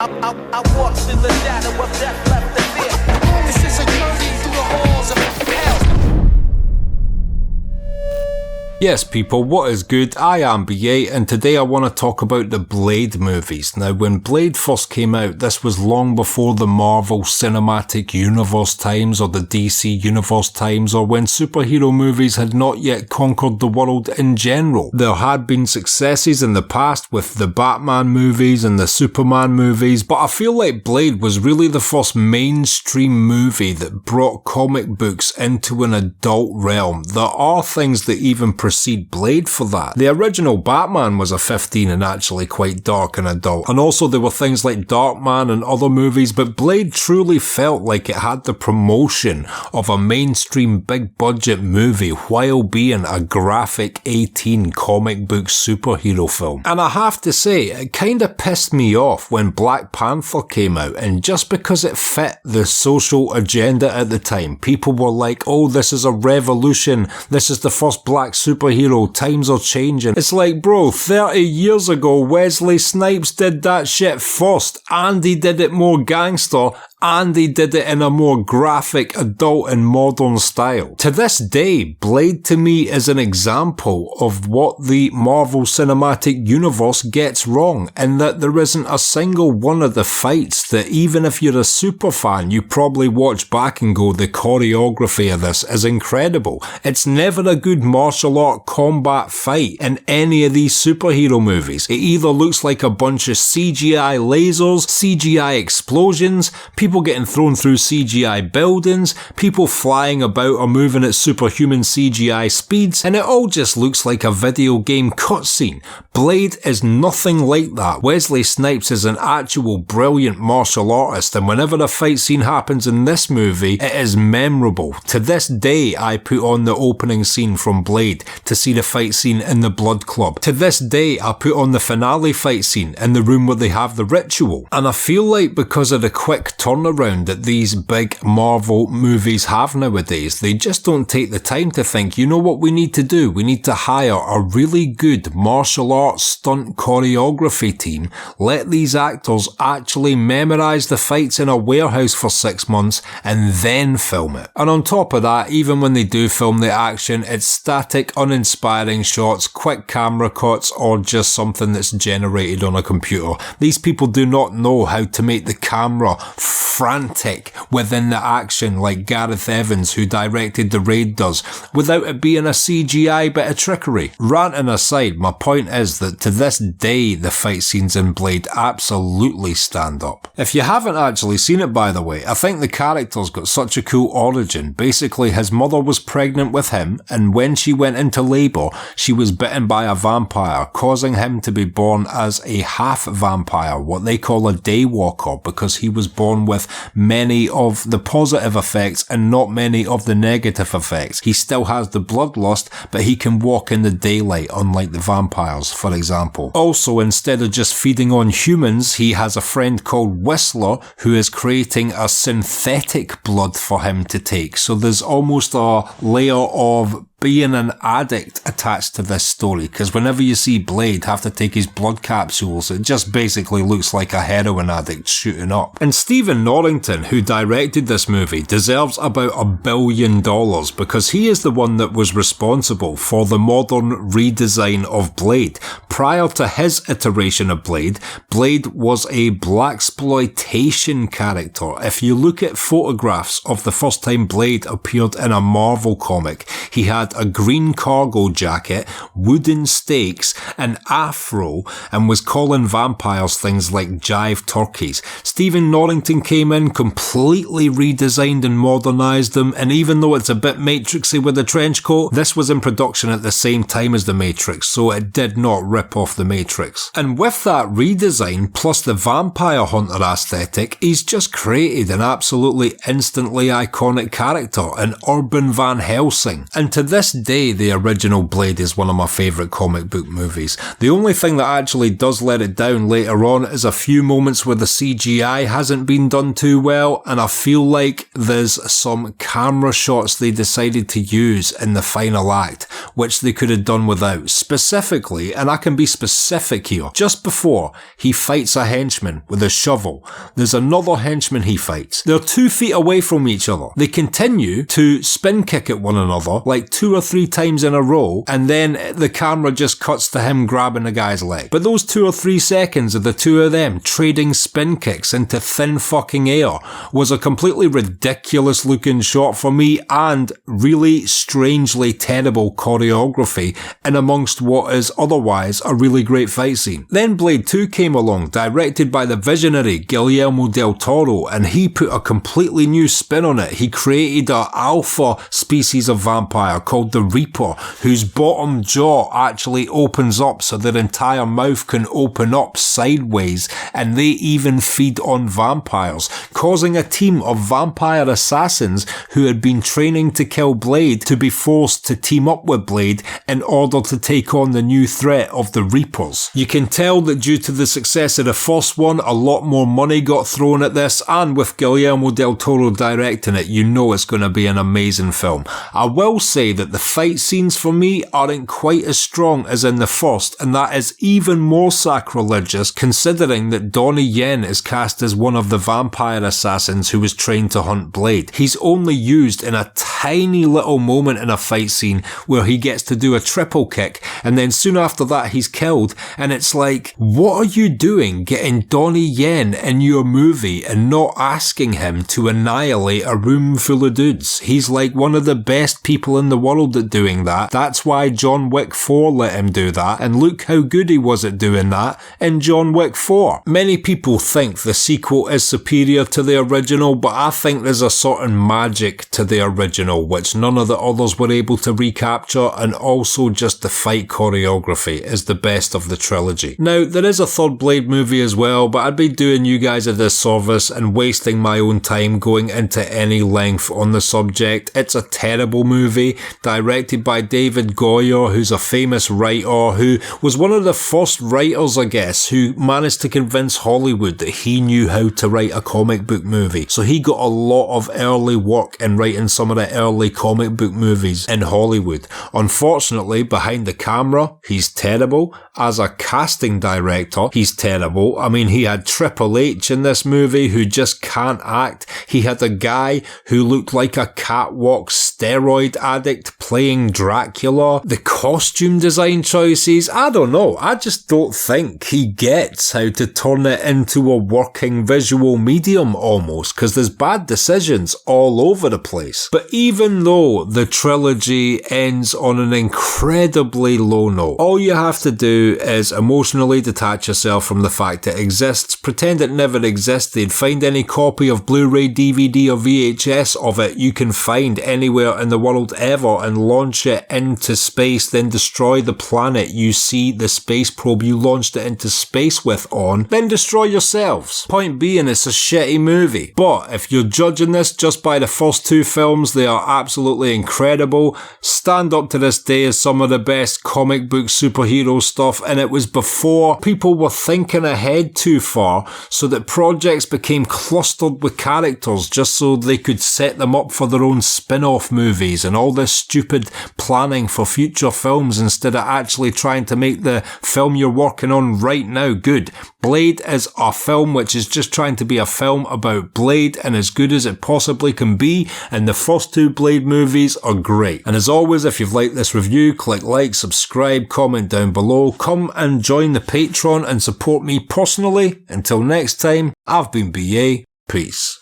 I walk through the shadow of death left to fear. This is a journey through the halls of hell. Yes people, what is good? I am BA and today I want to talk about the Blade movies. Now when Blade first came out, this was long before the Marvel Cinematic Universe times or the DC Universe times, or when superhero movies had not yet conquered the world in general. There had been successes in the past with the Batman movies and the Superman movies, but I feel like Blade was really the first mainstream movie that brought comic books into an adult realm. There are things that even precede Blade for that. The original Batman was a 15 and actually quite dark and adult. And also there were things like Darkman and other movies, but Blade truly felt like it had the promotion of a mainstream big budget movie while being a graphic 18 comic book superhero film. And I have to say, it kinda pissed me off when Black Panther came out, and just because it fit the social agenda at the time, people were like, oh, this is a revolution, this is the first black superhero, times are changing. It's like, bro, 30 years ago Wesley Snipes did that shit first, and he did it more gangster, and he did it in a more graphic, adult and modern style. To this day, Blade to me is an example of what the Marvel Cinematic Universe gets wrong, in that there isn't a single one of the fights that even if you're a super fan, you probably watch back and go, the choreography of this is incredible. It's never a good martial art combat fight in any of these superhero movies. It either looks like a bunch of CGI lasers, CGI explosions, people getting thrown through CGI buildings, people flying about or moving at superhuman CGI speeds, and it all just looks like a video game cutscene. Blade is nothing like that. Wesley Snipes is an actual brilliant martial artist, and whenever a fight scene happens in this movie, it is memorable. To this day, I put on the opening scene from Blade to see the fight scene in the Blood Club. To this day, I put on the finale fight scene in the room where they have the ritual. And I feel like because of the quick turnaround that these big Marvel movies have nowadays, they just don't take the time to think, you know what we need to do? We need to hire a really good martial arts stunt choreography team, let these actors actually memorize the fights in a warehouse for 6 months, and then film it. And on top of that, even when they do film the action, it's static, uninspiring shots, quick camera cuts, or just something that's generated on a computer. These people do not know how to make the camera frantic within the action like Gareth Evans, who directed The Raid, does, without it being a CGI bit of trickery. Ranting aside, my point is that to this day the fight scenes in Blade absolutely stand up. If you haven't actually seen it, by the way, I think the character's got such a cool origin. Basically, his mother was pregnant with him, and when she went into labour, she was bitten by a vampire, causing him to be born as a half vampire, what they call a daywalker, because he was born with many of the positive effects and not many of the negative effects. He still has the bloodlust, but he can walk in the daylight, unlike the vampires, for example. Also, instead of just feeding on humans, he has a friend called Whistler who is creating a synthetic blood for him to take. So there's almost a layer of being an addict attached to this story, because whenever you see Blade have to take his blood capsules, it just basically looks like a heroin addict shooting up. And Stephen Norrington, who directed this movie, deserves about $1 billion because he is the one that was responsible for the modern redesign of Blade. Prior to his iteration of Blade, Blade was a blaxploitation character. If you look at photographs of the first time Blade appeared in a Marvel comic, he had a green cargo jacket, wooden stakes, an afro, and was calling vampires things like jive turkeys. Stephen Norrington came in, completely redesigned and modernised them, and even though it's a bit Matrixy with the trench coat, this was in production at the same time as The Matrix, so it did not rip off The Matrix. And with that redesign, plus the vampire hunter aesthetic, he's just created an absolutely instantly iconic character, an urban Van Helsing. And to this this day, the original Blade is one of my favourite comic book movies. The only thing that actually does let it down later on is a few moments where the CGI hasn't been done too well, and I feel like there's some camera shots they decided to use in the final act, which they could have done without. Specifically, and I can be specific here, just before he fights a henchman with a shovel, there's another henchman he fights. They're 2 feet away from each other. They continue to spin kick at one another like 2 or 3 times in a row, and then the camera just cuts to him grabbing the guy's leg. But those 2 or 3 seconds of the two of them trading spin kicks into thin fucking air was a completely ridiculous looking shot for me, and really strangely terrible choreography in amongst what is otherwise a really great fight scene. Then Blade 2 came along, directed by the visionary Guillermo del Toro, and he put a completely new spin on it. He created an alpha species of vampire called the Reaper, whose bottom jaw actually opens up so their entire mouth can open up sideways, and they even feed on vampires, causing a team of vampire assassins who had been training to kill Blade to be forced to team up with Blade in order to take on the new threat of the Reapers. You can tell that due to the success of the first one, a lot more money got thrown at this, and with Guillermo del Toro directing it, you know it's going to be an amazing film. I will say that the fight scenes for me aren't quite as strong as in the first, and that is even more sacrilegious considering that Donnie Yen is cast as one of the vampire assassins who was trained to hunt Blade. He's only used in a tiny little moment in a fight scene where he gets to do a triple kick, and then soon after that he's killed, and it's like, what are you doing getting Donnie Yen in your movie and not asking him to annihilate a room full of dudes? He's like one of the best people in the world at doing that. That's why John Wick 4 let him do that, and look how good he was at doing that in John Wick 4. Many people think the sequel is superior to the original, but I think there's a certain magic to the original which none of the others were able to recapture, and also just the fight choreography is the best of the trilogy. Now, there is a third Blade movie as well, but I'd be doing you guys a disservice and wasting my own time going into any length on the subject. It's a terrible movie, directed by David Goyer, who's a famous writer, who was one of the first writers, I guess, who managed to convince Hollywood that he knew how to write a comic book movie. So he got a lot of early work in writing some of the early comic book movies in Hollywood. Unfortunately, behind the camera, he's terrible. As a casting director, he's terrible. I mean, he had Triple H in this movie who just can't act. He had a guy who looked like a catwalk steroid addict playing Dracula. The costume design choices, I don't know. I just don't think he gets how to turn it into a working visual medium almost, because there's bad decisions all over the place. But even though the trilogy ends on an incredibly low note, all you have to do is emotionally detach yourself from the fact it exists, pretend it never existed, find any copy of Blu-ray, DVD or VHS of it you can find anywhere in the world ever, and launch it into space, then destroy the planet you see the space probe you launched it into space with on, then destroy yourselves. Point being, it's a shitty movie. But if you're judging this just by the first 2 films, they are absolutely incredible, stand up to this day as some of the best comic book superhero stuff, and it was before people were thinking ahead too far, so that projects became clustered with characters just so they could set them up for their own spin-off movies and all this stupid planning for future films instead of actually trying to make the film you're working on right now good. Blade is a film which is just trying to be a film about Blade and as good as it possibly can be, and the first 2 Blade movies are great. And as always, if you've liked this review, click like, subscribe, comment down below, come and join the Patreon and support me personally. Until next time, I've been BA, peace.